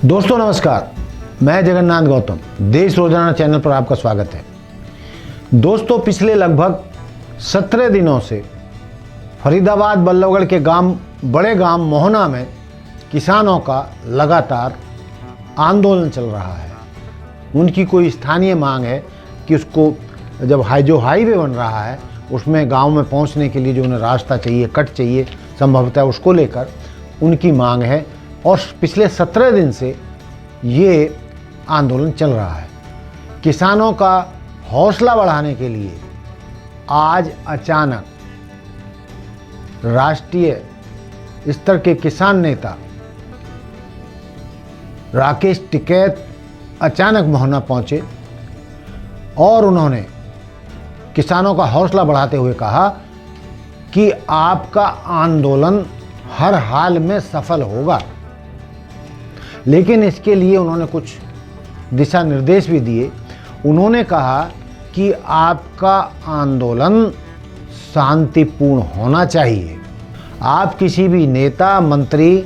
दोस्तों नमस्कार, मैं जगन्नाथ गौतम देश रोजाना चैनल पर आपका स्वागत है। दोस्तों पिछले लगभग 17 दिनों से फरीदाबाद बल्लभगढ़ के बड़े गांव मोहना में किसानों का लगातार आंदोलन चल रहा है। उनकी कोई स्थानीय मांग है कि उसको जब जो हाईवे बन रहा है उसमें गांव में पहुंचने के लिए जो उन्हें रास्ता चाहिए, कट चाहिए, संभवतः उसको लेकर उनकी मांग है और पिछले 17 दिन से ये आंदोलन चल रहा है। किसानों का हौसला बढ़ाने के लिए आज अचानक राष्ट्रीय स्तर के किसान नेता राकेश टिकैत अचानक मोहना पहुंचे और उन्होंने किसानों का हौसला बढ़ाते हुए कहा कि आपका आंदोलन हर हाल में सफल होगा। लेकिन इसके लिए उन्होंने कुछ दिशा निर्देश भी दिए। उन्होंने कहा कि आपका आंदोलन शांतिपूर्ण होना चाहिए। आप किसी भी नेता मंत्री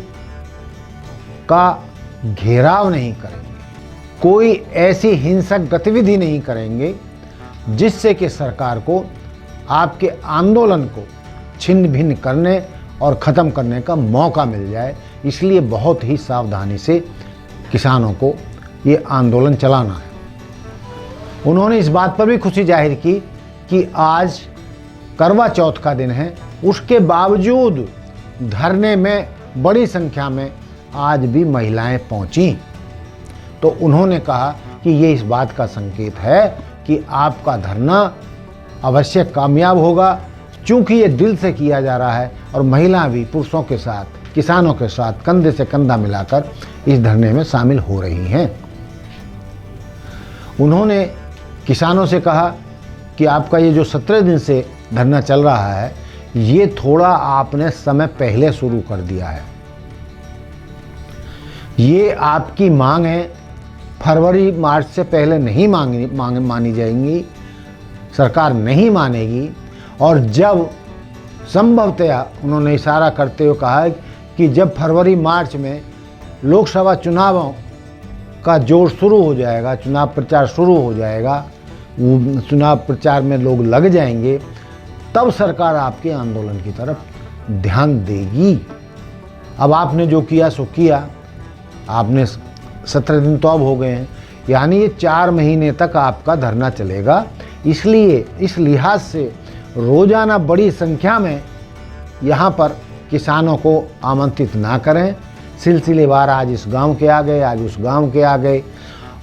का घेराव नहीं करेंगे, कोई ऐसी हिंसक गतिविधि नहीं करेंगे जिससे कि सरकार को आपके आंदोलन को छिन्न भिन्न करने और ख़त्म करने का मौका मिल जाए। इसलिए बहुत ही सावधानी से किसानों को ये आंदोलन चलाना है। उन्होंने इस बात पर भी खुशी जाहिर की कि आज करवा चौथ का दिन है, उसके बावजूद धरने में बड़ी संख्या में आज भी महिलाएं पहुंची। तो उन्होंने कहा कि ये इस बात का संकेत है कि आपका धरना अवश्य कामयाब होगा, चूँकि ये दिल से किया जा रहा है और महिला भी पुरुषों के साथ, किसानों के साथ कंधे से कंधा मिलाकर इस धरने में शामिल हो रही हैं। उन्होंने किसानों से कहा कि आपका ये जो 17 दिन से धरना चल रहा है, ये थोड़ा आपने समय पहले शुरू कर दिया है। ये आपकी मांग है, फरवरी मार्च से पहले नहीं मानी जाएंगी, सरकार नहीं मानेगी। और जब संभवतया उन्होंने इशारा करते हुए कहा है कि जब फरवरी मार्च में लोकसभा चुनावों का जोर शुरू हो जाएगा, चुनाव प्रचार शुरू हो जाएगा, चुनाव प्रचार में लोग लग जाएंगे, तब सरकार आपके आंदोलन की तरफ ध्यान देगी। अब आपने जो किया सो किया, आपने 17 दिन तो अब हो गए हैं, यानी ये 4 महीने तक आपका धरना चलेगा। इसलिए इस लिहाज से रोज़ाना बड़ी संख्या में यहाँ पर किसानों को आमंत्रित ना करें। सिलसिलेवार आज इस गांव के आ गए, आज उस गांव के आ गए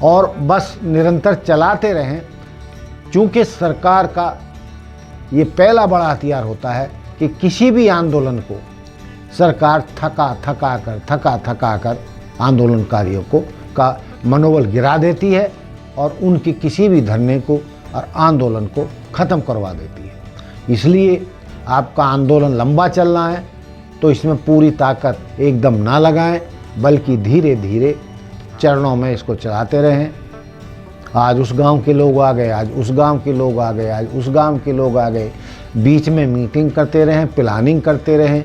और बस निरंतर चलाते रहें। चूँकि सरकार का ये पहला बड़ा हथियार होता है कि किसी भी आंदोलन को सरकार थका कर आंदोलनकारियों का मनोबल गिरा देती है और उनकी किसी भी धरने को और आंदोलन को ख़त्म करवा देती है। इसलिए आपका आंदोलन लंबा चलना है तो इसमें पूरी ताकत एकदम ना लगाएं, बल्कि धीरे धीरे चरणों में इसको चलाते रहें। आज उस गांव के लोग आ गए, आज उस गांव के लोग आ गए, आज उस गांव के लोग आ गए। बीच में मीटिंग करते रहें, प्लानिंग करते रहें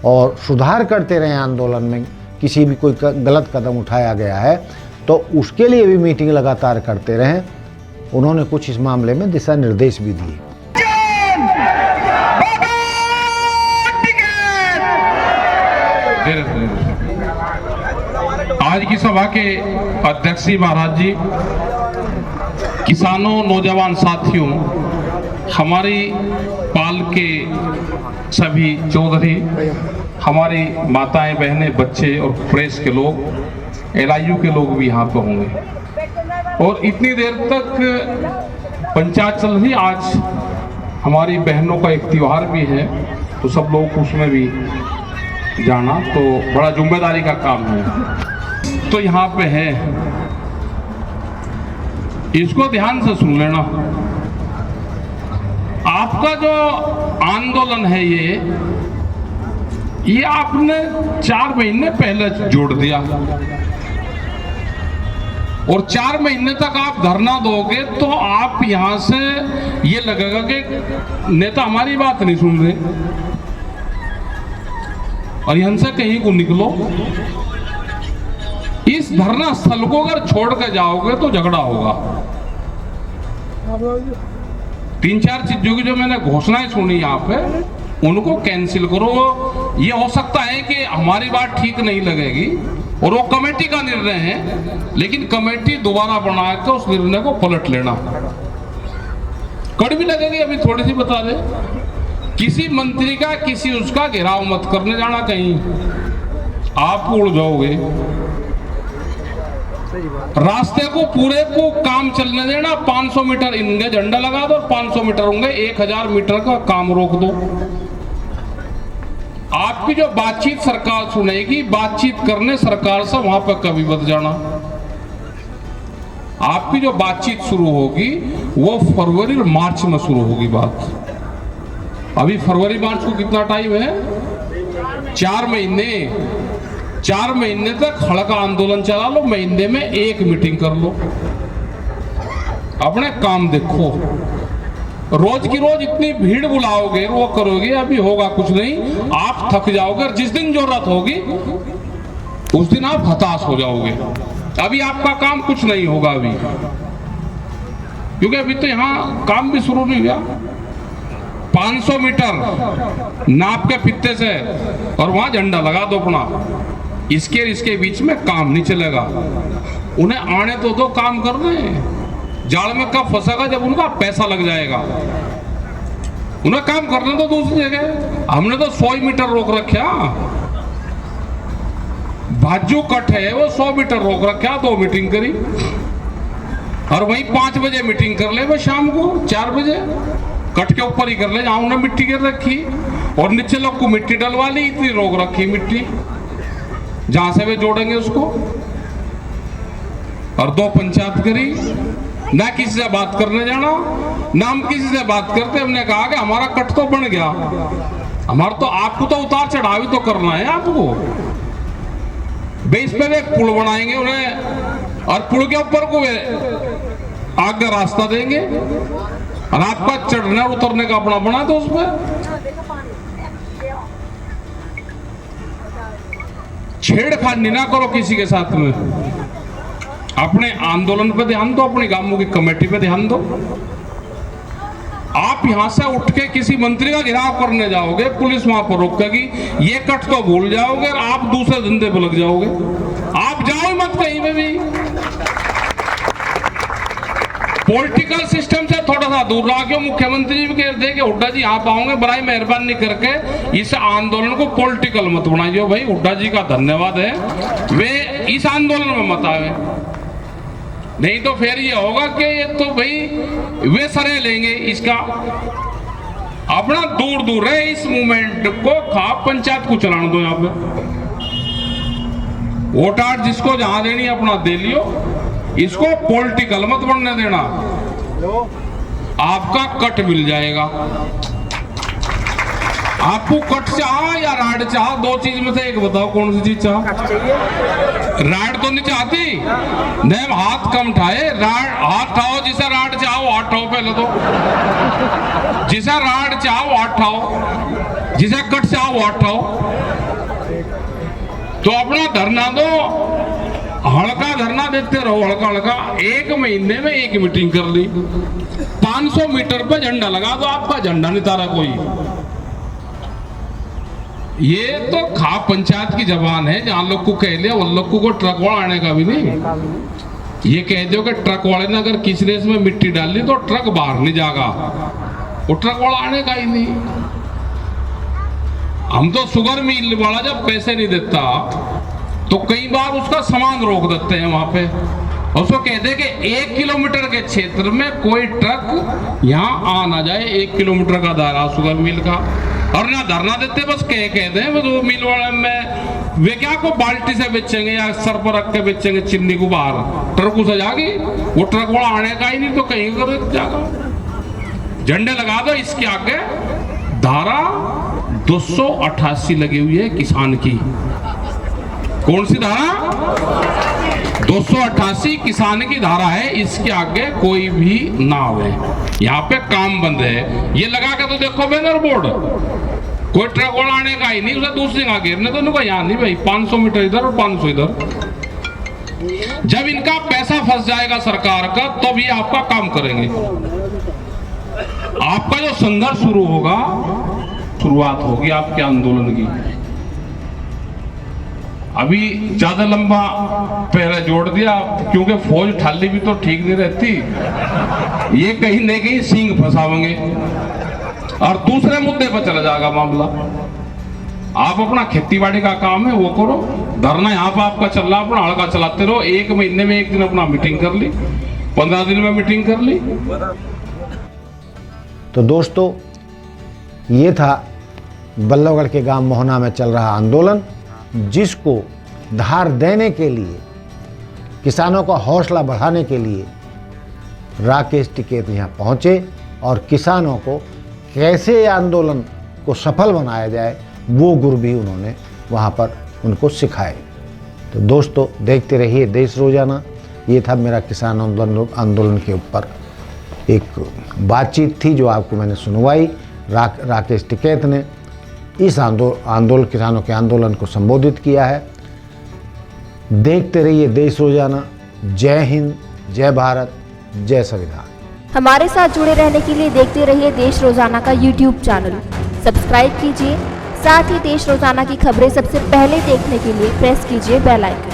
और सुधार करते रहें। आंदोलन में किसी भी कोई गलत कदम उठाया गया है तो उसके लिए भी मीटिंग लगातार करते रहें। उन्होंने कुछ इस मामले में दिशा निर्देश भी दिए। आज की सभा के अध्यक्ष जी महाराज जी, किसानों, नौजवान साथियों, हमारी पाल के सभी चौधरी, हमारी माताएं, बहनें, बच्चे और प्रेस के लोग, LIU के लोग भी यहाँ पर होंगे। और इतनी देर तक पंचायत चल रही, आज हमारी बहनों का एक त्योहार भी है तो सब लोग उसमें भी जाना तो बड़ा जिम्मेदारी का काम है। तो यहाँ पे है, इसको ध्यान से सुन लेना। आपका जो आंदोलन है ये आपने 4 महीने पहले जोड़ दिया और 4 महीने तक आप धरना दोगे तो आप यहां से ये लगेगा कि नेता हमारी बात नहीं सुन रहे। और यहाँ से कहीं को निकलो इस धरना स्थल को अगर छोड़ कर जाओगे तो झगड़ा होगा। 3-4 चीजों की जो मैंने घोषणाएं सुनी यहाँ पे, उनको कैंसिल करो। ये हो सकता है कि हमारी बात ठीक नहीं लगेगी और वो कमेटी का निर्णय है, लेकिन कमेटी दोबारा बना के उस निर्णय को पलट लेना। कड़वी लगेगी, अभी थोड़ी सी बता दे। किसी मंत्री का किसी उसका घेराव मत करने जाना कहीं, आप उड़ जाओगे। रास्ते को पूरे को काम चलने देना। 500 मीटर इनके झंडा लगा दो, 500 मीटर होंगे, 1000 मीटर का काम रोक दो। आपकी जो बातचीत सरकार सुनेगी, बातचीत करने सरकार से वहां पर कभी मत जाना। आपकी जो बातचीत शुरू होगी वो फरवरी और मार्च में शुरू होगी बात। अभी फरवरी मार्च को कितना टाइम है? 4 महीने। 4 महीने तक हल्का आंदोलन चला लो, महीने में 1 मीटिंग कर लो, अपने काम देखो। रोज की रोज इतनी भीड़ बुलाओगे, वो करोगे, अभी होगा कुछ नहीं। आप थक जाओगे और जिस दिन जरूरत होगी उस दिन आप हताश हो जाओगे। अभी आपका काम कुछ नहीं होगा अभी, क्योंकि अभी तो यहाँ काम भी शुरू नहीं हुआ। 500 मीटर नाप के फित्ते से और वहां झंडा लगा दो अपना। इसके बीच में काम नहीं चलेगा। उन्हें आने तो दो काम करने। जाल में कब फंसेगा? जब उनका पैसा लग जाएगा। उन्हें काम करने दो दूसरी जगह। हमने तो 100 मीटर रोक रखा। भाजू कट है वो 100 मीटर रोक रखा, 2 मीटिंग करी और वहीं 5 बजे मीटिंग कर ले, शाम को 4 बजे कट के ऊपर ही कर ले जहां उन्हें मिट्टी गिर रखी, और नीचे लोग को मिट्टी डलवा ली। इतनी रोक रखी मिट्टी जहां से वे जोड़ेंगे उसको। और 2 पंचायत करी, ना किसी से बात करने जाना, ना हम किसी से बात करते। हमने कहा कि हमारा कट तो बन गया, हमारा तो आपको तो उतार चढ़ावी तो करना है आपको। बेस पे एक पुल बनाएंगे उन्हें, और पुल के ऊपर को आगे रास्ता देंगे, और आपका चढ़ने और उतरने का अपना बना दो। उसमें छेड़खानी ना करो किसी के साथ में। अपने आंदोलन पे ध्यान दो, अपनी गांवों की कमेटी पे ध्यान दो। आप यहां से उठ के किसी मंत्री का घेराव करने जाओगे, पुलिस वहां पर रोकेगी, ये कट तो भूल जाओगे और आप दूसरे धंधे पे लग जाओगे। आप जाओ मत कहीं पे भी। पॉलिटिकल सिस्टम से थोड़ा सा दूर रहा। क्यों? मुख्यमंत्री जी भी कहते हैं कि हुड्डा जी आप आओगे, बड़ा ही मेहरबानी करके इस आंदोलन को पॉलिटिकल मत बनाइए। भाई हुड्डा जी का धन्यवाद है, वे इस आंदोलन में मत आए, नहीं तो फिर ये होगा कि ये तो भाई वे सरे लेंगे इसका। अपना दूर दूर है इस मूवमेंट को। खाप पंचायत को चलाने दो। यहाँ पे वोट आर्ट जिसको जहां देनी अपना दे लियो, इसको पॉलिटिकल मत बनने देना। आपका कट मिल जाएगा। आपको कट चाह या राड चाह, 2 चीज में से एक बताओ कौन सी चीज चाह? राड तो नहीं चाहती। नहीं, हाथ कम उठाए, राड हाथ उठाओ। जिसे राड चाहो हाथ उठाओ पहले तो। जिसे राड चाहो हाथ उठाओ, जिसे कट चाहो हाथ उठाओ। तो अपना धरना दो, हल्का धरना देते रहो, हल्का हल्का। 1 महीने में 1 मीटिंग कर ली। 500 मीटर पे झंडा लगा दो। आपका झंडा नहीं तारा कोई। ये तो खाप पंचायत की जबान है। जहां लोग को कह लिया, उन लोग को ट्रक वाला आने का भी नहीं। ये कह दो कि ट्रक वाले ने अगर किसी रेस में मिट्टी डाल ली तो ट्रक बाहर नहीं जाएगा, वो ट्रक वाला आने का ही नहीं। हम तो शुगर मिल वाला जब पैसे नहीं देता तो कई बार उसका सामान रोक देते हैं वहां पे। उसको कहते हैं कि 1 किलोमीटर के क्षेत्र में कोई ट्रक यहाँ आ ना जाए। 1 किलोमीटर का दायरा शुगर मिल का। और ना धरना देते, बस कहते हैं बस वो मिल वाले में वे क्या को बाल्टी से बेचेंगे या सर पर रख के बेचेंगे चिन्नी को बाहर। ट्रक उसे जागी, वो ट्रक वाला आने का ही नहीं तो कहीं कर जाएगा। झंडे लगा दो। इसके आगे धारा 288 लगी हुई है किसान की। कौन सी धारा? 288 किसान की धारा है। इसके आगे कोई भी ना आवे। यहाँ पे काम बंद है। ये लगा के तो देखो बैनर बोर्ड, कोई ट्रक वाला आने का ही नहीं। उसे दूसरी जगह गिरने तो उनको यहाँ नहीं भाई। 500 मीटर इधर और 500 इधर। जब इनका पैसा फंस जाएगा सरकार का, तब ये आपका काम करेंगे। आपका जो संघर्ष शुरू होगा, शुरुआत होगी आपके आंदोलन की। अभी ज्यादा लंबा पहले जोड़ दिया, क्योंकि फौज ठाली भी तो ठीक नहीं रहती, ये कहीं न कहीं सींग फंसावेंगे और दूसरे मुद्दे पर चला जाएगा मामला। आप अपना खेतीबाड़ी का काम है वो करो, धरना यहाँ पर आपका चल रहा, अपना हड़का चलाते रहो। 1 महीने में 1 दिन अपना मीटिंग कर ली, 15 दिन में मीटिंग कर ली। तो दोस्तों, ये था बल्लभगढ़ के गांव मोहना में चल रहा आंदोलन, जिसको धार देने के लिए, किसानों का हौसला बढ़ाने के लिए राकेश टिकैत यहाँ पहुँचे और किसानों को कैसे आंदोलन को सफल बनाया जाए वो गुर भी उन्होंने वहाँ पर उनको सिखाए। तो दोस्तों, देखते रहिए देश रोजाना। ये था मेरा किसान आंदोलन के ऊपर एक बातचीत थी जो आपको मैंने सुनवाई। राकेश टिकैत ने इस आंदोलन किसानों के आंदोलन को संबोधित किया है। देखते रहिए देश रोजाना। जय हिंद, जय भारत, जय संविधान। हमारे साथ जुड़े रहने के लिए देखते रहिए देश रोजाना का YouTube चैनल सब्सक्राइब कीजिए। साथ ही देश रोजाना की खबरें सबसे पहले देखने के लिए प्रेस कीजिए बेल आइकन।